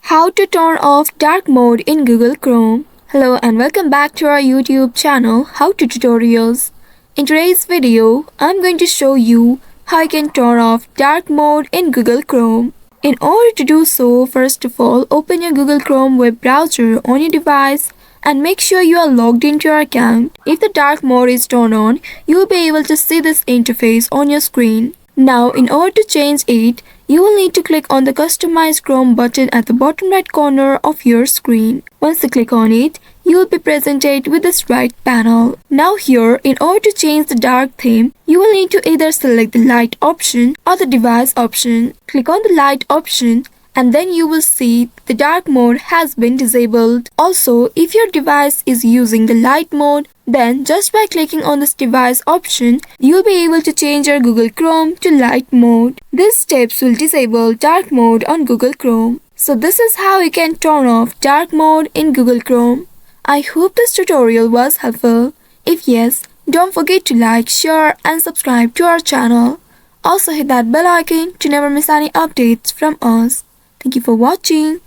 How to turn off dark mode in Google Chrome. Hello and welcome back to our YouTube channel How to Tutorials. In today's video, I'm going to show you how you can turn off dark mode in Google Chrome. In order to do so, first of all, open your Google Chrome web browser on your device and make sure you are logged into your account. If the dark mode is turned on, you will be able to see this interface on your screen. Now, in order to change it, you will need to click on the Customize Chrome button at the bottom right corner of your screen. Once you click on it, you will be presented with this right panel. Now here, in order to change the dark theme, you will need to either select the light option or the device option. Click on the light option and then you will see the dark mode has been disabled. Also, if your device is using the light mode, then just by clicking on this device option, you'll be able to change your Google Chrome to light mode. These steps will disable dark mode on Google Chrome. So this is how you can turn off dark mode in Google Chrome. I hope this tutorial was helpful. If yes, don't forget to like, share and subscribe to our channel. Also hit that bell icon to never miss any updates from us. Thank you for watching.